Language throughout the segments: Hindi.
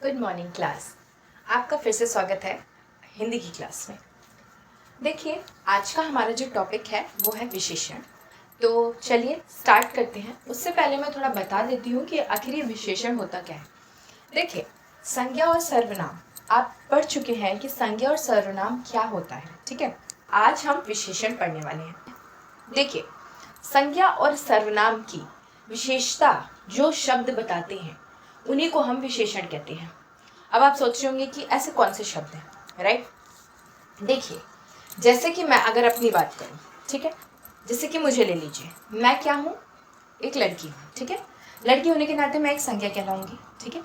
Good morning class. आपका फिर से स्वागत है हिंदी की क्लास में। देखिए, आज का हमारा जो टॉपिक है वो है विशेषण। तो चलिए स्टार्ट करते हैं। उससे पहले मैं थोड़ा बता देती हूँ कि आखिर ये विशेषण होता क्या है। देखिए, संज्ञा और सर्वनाम आप पढ़ चुके हैं कि संज्ञा और सर्वनाम क्या होता है, ठीक है। आज हम विशेषण पढ़ने वाले हैं। देखिए, संज्ञा और सर्वनाम की विशेषता जो शब्द बताते हैं उन्हीं को हम विशेषण कहते हैं। अब आप सोच रहे होंगे कि ऐसे कौन से शब्द हैं, राइट। देखिए, जैसे कि मैं अगर अपनी बात करूं, ठीक है, जैसे कि मुझे ले लीजिए, मैं क्या हूं, एक लड़की हूं, ठीक है। लड़की होने के नाते मैं एक संज्ञा कहलाऊंगी, ठीक है।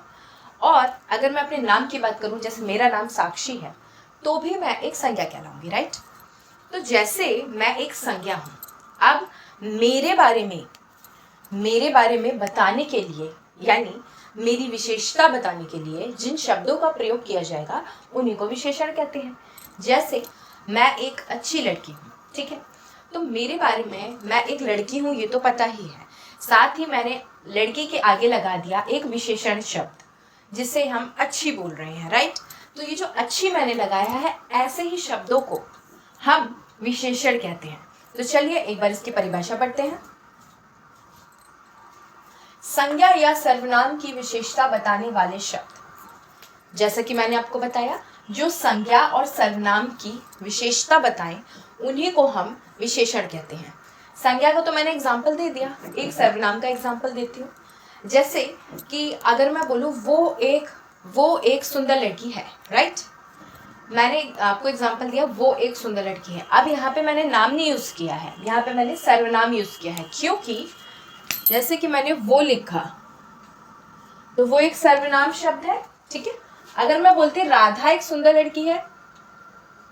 और अगर मैं अपने नाम की बात करूं, जैसे मेरा नाम साक्षी है, तो भी मैं एक संज्ञा कहलाऊंगी, राइट। तो जैसे मैं एक संज्ञा हूं, अब मेरे बारे में बताने के लिए, यानी मेरी विशेषता बताने के लिए जिन शब्दों का प्रयोग किया जाएगा उन्हीं को विशेषण कहते हैं। जैसे मैं एक अच्छी लड़की हूँ, ठीक है, तो मेरे बारे में मैं एक लड़की हूँ ये तो पता ही है, साथ ही मैंने लड़की के आगे लगा दिया एक विशेषण शब्द जिसे हम अच्छी बोल रहे हैं, राइट। तो ये जो अच्छी मैंने लगाया है, ऐसे ही शब्दों को हम विशेषण कहते हैं। तो चलिए एक बार इसकी परिभाषा पढ़ते हैं। संज्ञा या सर्वनाम की विशेषता बताने वाले शब्द, जैसा कि मैंने आपको बताया, जो संज्ञा और सर्वनाम की विशेषता बताएं उन्हीं को हम विशेषण कहते हैं। संज्ञा का तो मैंने एग्जाम्पल दे दिया, एक सर्वनाम का एग्जाम्पल देती हूँ। जैसे कि अगर मैं बोलूँ वो एक सुंदर लड़की है, राइट। मैंने आपको एग्जाम्पल दिया, वो एक सुंदर लड़की है। अब यहाँ पे मैंने नाम नहीं यूज किया है, यहाँ पे मैंने सर्वनाम यूज किया है, क्योंकि जैसे कि मैंने वो लिखा तो वो एक सर्वनाम शब्द है, ठीक है। अगर मैं बोलती राधा एक सुंदर लड़की है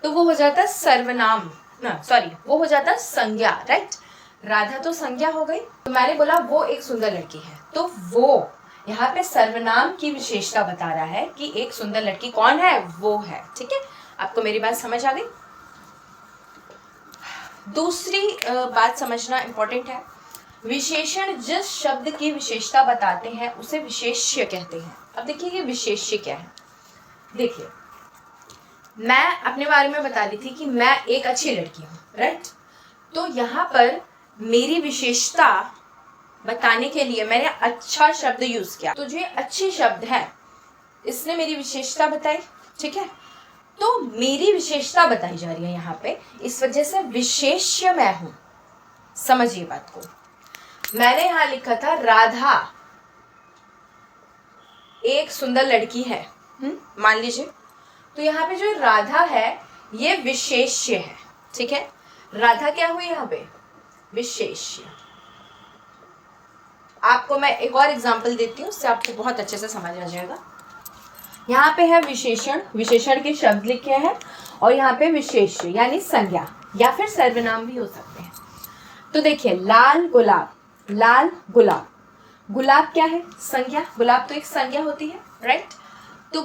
तो वो हो जाता सर्वनाम, ना सॉरी, वो हो जाता संज्ञा, राइट। राधा तो संज्ञा हो गई, तो मैंने बोला वो एक सुंदर लड़की है, तो वो यहाँ पे सर्वनाम की विशेषता बता रहा है कि एक सुंदर लड़की कौन है, वो है, ठीक है। आपको मेरी बात समझ आ गई। दूसरी बात समझना इंपॉर्टेंट है, विशेषण जिस शब्द की विशेषता बताते हैं उसे विशेष्य कहते हैं। अब देखिए ये विशेष्य क्या है। देखिए, मैं अपने बारे में बता रही थी कि मैं एक अच्छी लड़की हूँ, राइट। तो यहाँ पर मेरी विशेषता बताने के लिए मैंने अच्छा शब्द यूज किया, तो जो अच्छी शब्द है इसने मेरी विशेषता बताई, ठीक है। तो मेरी विशेषता बताई जा रही है यहाँ पे, इस वजह से विशेष्य मैं हूं। समझिए बात को। मैंने यहां लिखा था राधा एक सुंदर लड़की है, मान लीजिए, तो यहाँ पे जो राधा है ये विशेष्य है, ठीक है। राधा क्या हुई यहाँ पे, विशेष्य। आपको मैं एक और एग्जांपल देती हूँ, उससे आपको बहुत अच्छे से समझ आ जाएगा। यहाँ पे है विशेषण, विशेषण के शब्द लिखे हैं, और यहाँ पे विशेष्य यानी संज्ञा या फिर सर्वनाम भी हो सकते हैं। तो देखिए, लाल गुलाब, लाल गुलाब, गुलाब क्या है, संज्ञा। गुलाब तो एक संज्ञा होती है, राइट। तो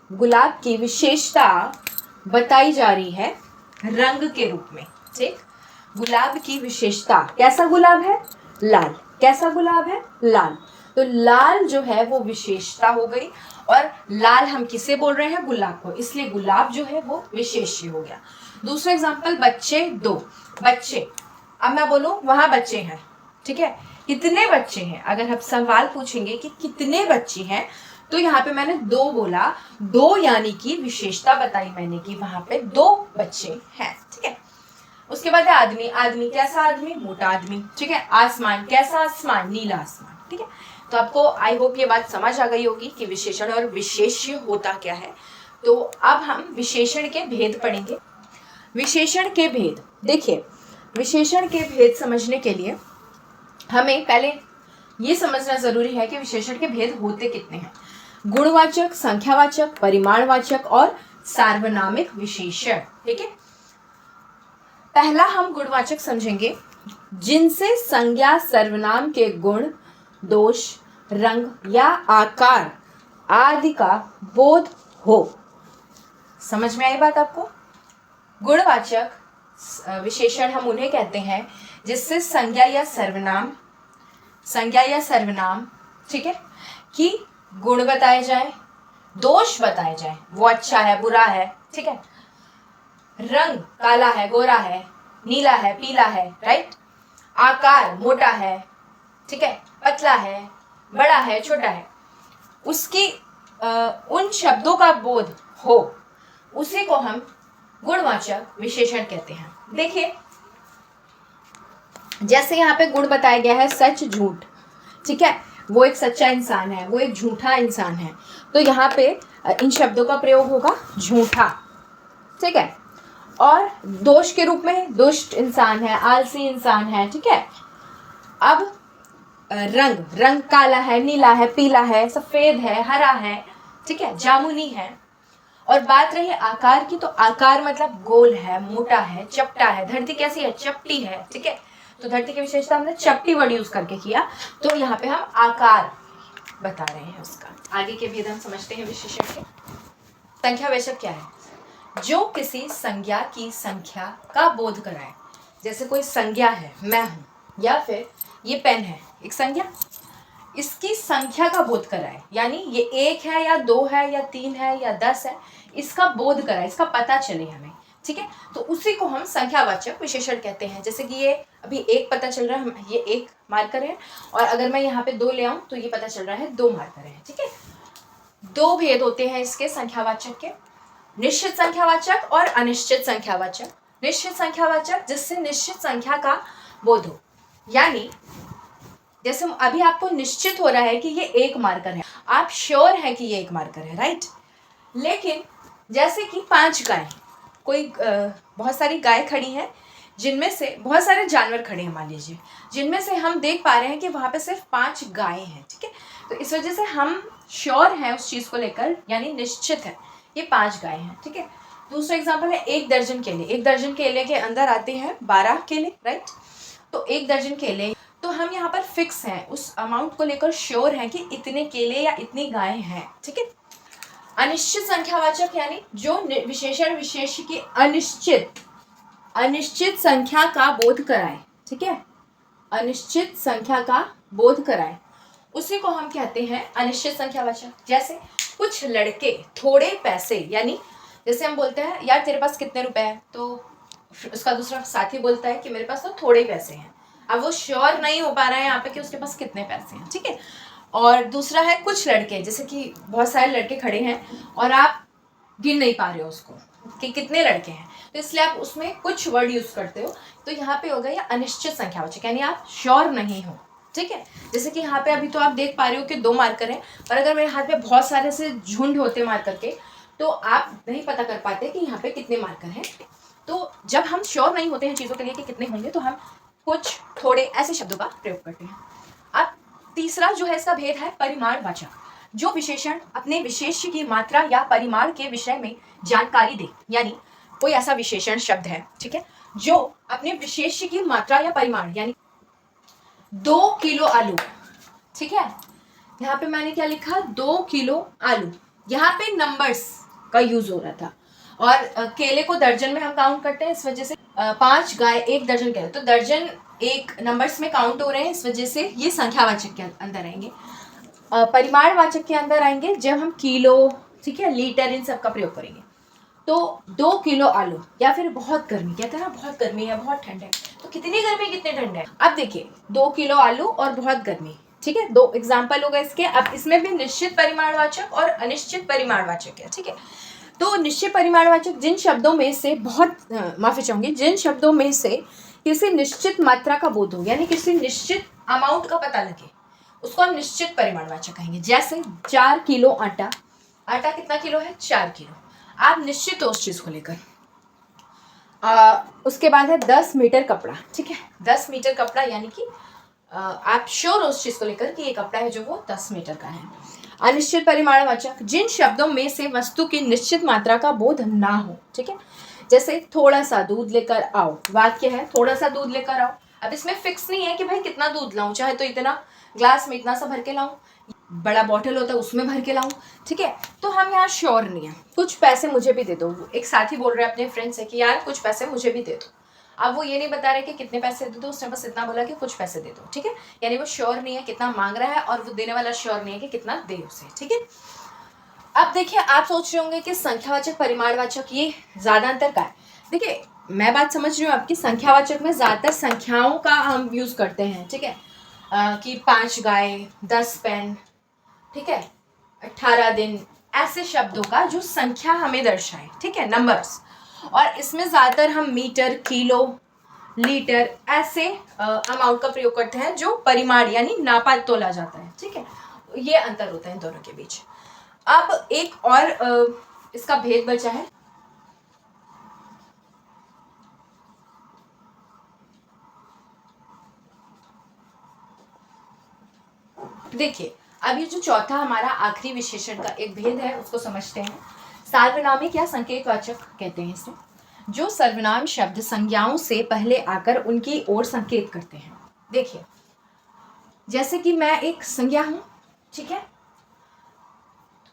गुलाब की विशेषता बताई जा रही है रंग के रूप में, ठीक। गुलाब की विशेषता, कैसा गुलाब है, लाल। कैसा गुलाब है, लाल। तो लाल जो है वो विशेषता हो गई, और लाल हम किसे बोल रहे हैं, गुलाब को, इसलिए गुलाब जो है वो विशेष्य हो गया। दूसरा एग्जांपल, बच्चे दो, बच्चे। अब मैं बोलूं वहां बच्चे हैं, ठीक है, कितने बच्चे हैं। अगर आप सवाल पूछेंगे कि कितने बच्चे हैं, तो यहाँ पे मैंने दो बोला, दो यानी कि विशेषता बताई मैंने कि वहां पे दो बच्चे हैं, ठीक है। उसके बाद है आदमी, आदमी कैसा आदमी, मोटा आदमी, ठीक है। आसमान, कैसा आसमान, नीला आसमान, ठीक है। तो आपको आई होप ये बात समझ आ गई होगी कि विशेषण और विशेष्य होता क्या है। तो अब हम विशेषण के भेद पढ़ेंगे। विशेषण के भेद, देखिए, विशेषण के भेद समझने के लिए हमें पहले ये समझना जरूरी है कि विशेषण के भेद होते कितने हैं। गुणवाचक, संख्यावाचक, परिमाणवाचक और सार्वनामिक विशेषण, ठीक है। पहला हम गुणवाचक समझेंगे, जिनसे संज्ञा सर्वनाम के गुण, दोष, रंग या आकार आदि का बोध हो। समझ में आई बात आपको। गुणवाचक विशेषण हम उन्हें कहते हैं जिससे संज्ञा या सर्वनाम, ठीक है, कि गुण बताए जाए, दोष बताए जाए, वो अच्छा है बुरा है, ठीक है। रंग काला है गोरा है, नीला है पीला है, राइट। आकार मोटा है, ठीक है, पतला है, बड़ा है, छोटा है, उसकी उन शब्दों का बोध हो, उसी को हम गुणवाचक विशेषण कहते हैं। देखिए जैसे यहाँ पे गुण बताया गया है सच झूठ, ठीक है, वो एक सच्चा इंसान है, वो एक झूठा इंसान है, तो यहाँ पे इन शब्दों का प्रयोग होगा झूठा, ठीक है। और दोष के रूप में दुष्ट इंसान है, आलसी इंसान है, ठीक है। अब रंग काला है, नीला है, पीला है, सफेद है, हरा है, ठीक है, जामुनी है। और बात रही आकार की, तो आकार मतलब गोल है, मोटा है, चपटा है। धरती कैसी है? चपटी है, ठीक है। तो धरती की विशेषता हमने चपटी वर्ड यूज करके किया, तो यहाँ पे हम आकार बता रहे हैं उसका। आगे के भेद हम समझते हैं विशेषण के। संख्यावाचक क्या है? जो किसी संज्ञा की संख्या का बोध कराए। जैसे कोई संज्ञा है, मैं हूं, या फिर ये पेन है, एक संज्ञा, इसकी संख्या का बोध कराए, यानी ये 1 है या 2 है या 3 है या 10 है, इसका बोध कराए, इसका पता चले हमें, ठीक है। तो उसी को हम संख्यावाचक विशेषण कहते हैं। जैसे कि ये अभी 1 पता चल रहा है, ये 1 मार्कर है, और अगर मैं यहाँ पे 2 ले आऊं तो ये पता चल रहा है 2 मार्कर है, ठीक है। 2 भेद होते हैं इसके संख्यावाचक के, निश्चित संख्यावाचक और अनिश्चित संख्यावाचक। निश्चित संख्यावाचक जिससे निश्चित संख्या का बोध हो, यानी जैसे अभी आपको निश्चित हो रहा है कि ये 1 मार्कर है, आप श्योर है कि ये 1 मार्कर है, राइट। लेकिन जैसे कि 5 गाय, कोई बहुत सारी गाय खड़ी हैं, जिनमें से बहुत सारे जानवर खड़े हैं मान लीजिए, जिनमें से हम देख पा रहे हैं कि वहाँ पे सिर्फ 5 गाय हैं, ठीक है। तो इस वजह से हम श्योर हैं उस चीज़ को लेकर, यानी निश्चित है ये 5 गाय हैं, ठीक है। दूसरा एग्जाम्पल है 1 दर्जन केले। 1 दर्जन केले के अंदर आते हैं 12 केले, राइट। तो 1 दर्जन केले, तो हम यहाँ पर फिक्स हैं, उस अमाउंट को लेकर श्योर हैं कि इतने केले या इतनी गाय हैं, ठीक है। अनिश्चित संख्यावाचक यानी जो विशेषण विशेष की अनिश्चित संख्या का बोध कराए, ठीक है, अनिश्चित संख्या का बोध कराए, उसी को हम कहते हैं अनिश्चित संख्यावाचक। जैसे कुछ लड़के थोड़े पैसे, यानी जैसे हम बोलते हैं यार तेरे पास कितने रुपए हैं, तो उसका दूसरा साथी बोलता है कि मेरे पास तो थोड़े ही पैसे हैं। अब वो श्योर नहीं हो पा रहा है यहाँ पे कि उसके पास कितने पैसे हैं, ठीक है। और दूसरा है कुछ लड़के, जैसे कि बहुत सारे लड़के खड़े हैं और आप गिन नहीं पा रहे हो उसको कि कितने लड़के हैं, तो इसलिए आप उसमें कुछ वर्ड यूज करते हो, तो यहाँ पे होगा ये अनिश्चित संख्यावाचक, यानी आप श्योर नहीं हो, ठीक है। जैसे कि यहाँ पे अभी तो आप देख पा रहे हो कि 2 मार्कर हैं, पर अगर मेरे हाथ में बहुत सारे से झुंड होते मार्कर के, तो आप नहीं पता कर पाते कि यहाँ पे कितने मार्कर हैं। तो जब हम श्योर नहीं होते हैं चीज़ों के लिए कि कितने होंगे, तो हम कुछ थोड़े ऐसे शब्दों का प्रयोग करते हैं। अब तीसरा जो है इसका भेद है परिमाणवाचक, जो विशेषण अपने विशेष्य की मात्रा या परिमाण के विषय में जानकारी दे, यानी कोई ऐसा विशेषण शब्द है, ठीक है, जो अपने विशेष्य की मात्रा या परिमाण, यानी 2 किलो आलू, ठीक है, यहाँ पे मैंने क्या लिखा, 2 किलो आलू, यहाँ पे नंबर्स का यूज हो रहा था, और केले को दर्जन में हम काउंट करते हैं, इस वजह से 5 गाय 1 दर्जन केले, तो दर्जन 1 नंबर्स में काउंट हो रहे हैं, इस वजह से ये संख्यावाचक के अंदर आएंगे। परिमाणवाचक के अंदर आएंगे जब हम किलो, ठीक है, लीटर, इन सब का प्रयोग करेंगे। तो 2 किलो आलू, या फिर बहुत गर्मी, कहते हैं ना बहुत गर्मी है, बहुत ठंड है, तो कितनी गर्मी कितने ठंड है। अब देखिए 2 किलो आलू और बहुत गर्मी, ठीक है, 2 एग्जाम्पल हो गए इसके। अब इसमें भी निश्चित परिमाणवाचक और अनिश्चित परिमाणवाचक है, ठीक है। तो निश्चित परिमाणवाचक जिन शब्दों में से माफी चाहूंगी, जिन शब्दों में से किसी निश्चित मात्रा का बोध हो, यानी किसी निश्चित अमाउंट का पता लगे, उसको हम निश्चित परिमाणवाचक कहेंगे। जैसे 4 किलो आटा, आटा कितना किलो है, 4 किलो, आप निश्चित हो उस चीज को लेकर। उसके बाद है 10 मीटर कपड़ा, ठीक है, 10 मीटर कपड़ा, यानी कि आप श्योर हो उस चीज को लेकर कि ये कपड़ा है जो वो 10 मीटर का है। अनिश्चित परिमाणवाचक जिन शब्दों में से वस्तु की निश्चित मात्रा का बोध ना हो, ठीक है, जैसे थोड़ा सा दूध लेकर आओ, वाक्य है थोड़ा सा दूध लेकर आओ। अब इसमें फिक्स नहीं है कि भाई कितना दूध लाऊं, चाहे तो इतना ग्लास में इतना सा भर के लाऊं, बड़ा बॉटल होता है उसमें भर के लाऊं, ठीक है। तो हम यहाँ श्योर नहीं है। कुछ पैसे मुझे भी दे दो, एक साथी बोल रहे हैं अपने फ्रेंड से कि यार कुछ पैसे मुझे भी दे दो। अब वो ये नहीं बता रहे कि कितने पैसे दे दो, उसने बस इतना बोला कि कुछ पैसे दे दो, ठीक है। यानी वो श्योर नहीं है कितना मांग रहा है और वो देने वाला श्योर नहीं है कि कितना दे उसे, ठीक है। अब देखिए, आप सोच रहे होंगे कि संख्यावाचक परिमाणवाचक ये ज्यादा अंतर का है। देखिए, मैं बात समझ रही हूँ आपकी। संख्यावाचक में ज्यादातर संख्याओं का हम यूज करते हैं, ठीक है, कि 5 गाय, 10 पेन, ठीक है, 18 दिन, ऐसे शब्दों का जो संख्या हमें दर्शाए, ठीक है, नंबर्स। और इसमें ज्यादातर हम मीटर, किलो, लीटर ऐसे अमाउंट का प्रयोग करते हैं जो परिमाण यानी नापा तोला जाता है, ठीक है। ये अंतर होता है इन दोनों के बीच। अब एक और इसका भेद बचा है। देखिए, अब ये जो चौथा हमारा आखिरी विशेषण का एक भेद है उसको समझते हैं। सार्वनामिक या संकेतवाचक कहते हैं इसे, जो सर्वनाम शब्द संज्ञाओं से पहले आकर उनकी ओर संकेत करते हैं। देखिए, जैसे कि मैं एक संज्ञा हूं, ठीक है,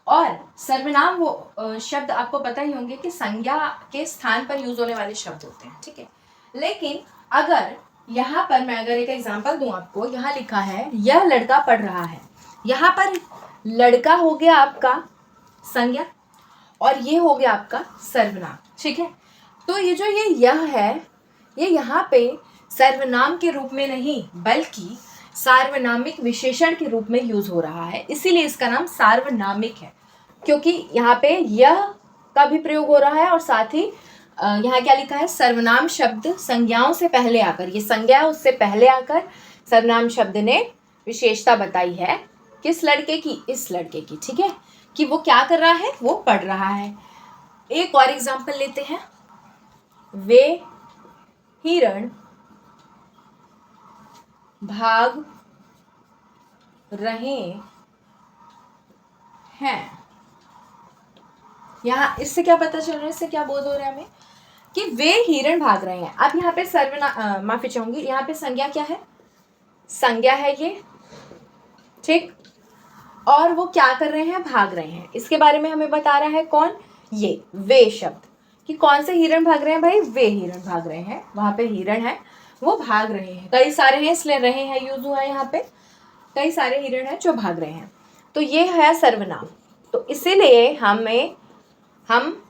और सर्वनाम वो शब्द आपको पता ही होंगे कि संज्ञा के स्थान पर यूज होने वाले शब्द होते हैं, ठीक है। लेकिन अगर यहाँ पर मैं अगर एक एग्जांपल दूं आपको, यहाँ लिखा है यह लड़का पढ़ रहा है, यहाँ पर लड़का हो गया आपका संज्ञा और ये हो गया आपका सर्वनाम, ठीक है। तो ये जो यह है, ये यहाँ पे सर्वनाम के रूप में नहीं बल्कि सार्वनामिक विशेषण के रूप में यूज हो रहा है, इसीलिए इसका नाम सार्वनामिक है, क्योंकि यहाँ पे यह का भी प्रयोग हो रहा है और साथ ही यहाँ क्या लिखा है, सर्वनाम शब्द संज्ञाओं से पहले आकर, ये संज्ञा उससे पहले आकर सर्वनाम शब्द ने विशेषता बताई है किस लड़के की, इस लड़के की, ठीक है, कि वो क्या कर रहा है, वो पढ़ रहा है। एक और एग्जांपल लेते हैं, वे हिरण भाग रहे हैं। यहाँ इससे क्या पता चल रहा है, इससे क्या बोध हो रहा है हमें कि वे हिरण भाग रहे हैं। अब यहाँ पे माफी चाहूंगी, यहाँ पे संज्ञा क्या है, संज्ञा है ये, ठीक, और वो क्या कर रहे हैं, भाग रहे हैं। इसके बारे में हमें बता रहा है कौन, ये वे शब्द, कि कौन से हिरण भाग रहे हैं, भाई वे हिरण भाग रहे हैं, वहां पे हिरण है वो भाग रहे हैं, कई सारे हैं इसलिए रहे हैं यूज हुआ है, यहाँ पे कई सारे हिरण हैं जो भाग रहे हैं। तो ये है सर्वनाम। तो इसीलिए हम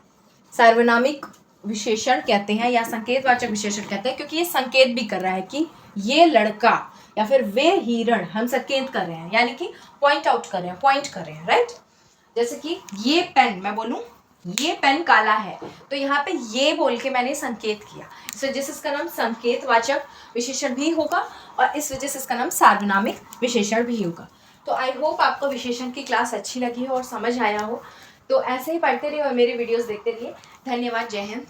सर्वनामिक विशेषण कहते हैं या संकेतवाचक विशेषण कहते हैं, क्योंकि ये संकेत भी कर रहा है कि ये लड़का या फिर वे हिरण, हम संकेत कर रहे हैं यानी कि पॉइंट आउट कर रहे हैं, पॉइंट कर रहे हैं, राइट। जैसे कि ये पेन, मैं बोलूं ये पेन काला है, तो यहाँ पे ये बोल के मैंने संकेत किया, इस वजह से इसका नाम संकेतवाचक विशेषण भी होगा और इस वजह से इसका नाम सार्वनामिक विशेषण भी होगा। तो आई होप आपको विशेषण की क्लास अच्छी लगी हो और समझ आया हो। तो ऐसे ही पढ़ते रहिए और मेरे वीडियोस देखते रहिए। धन्यवाद, जय हिंद।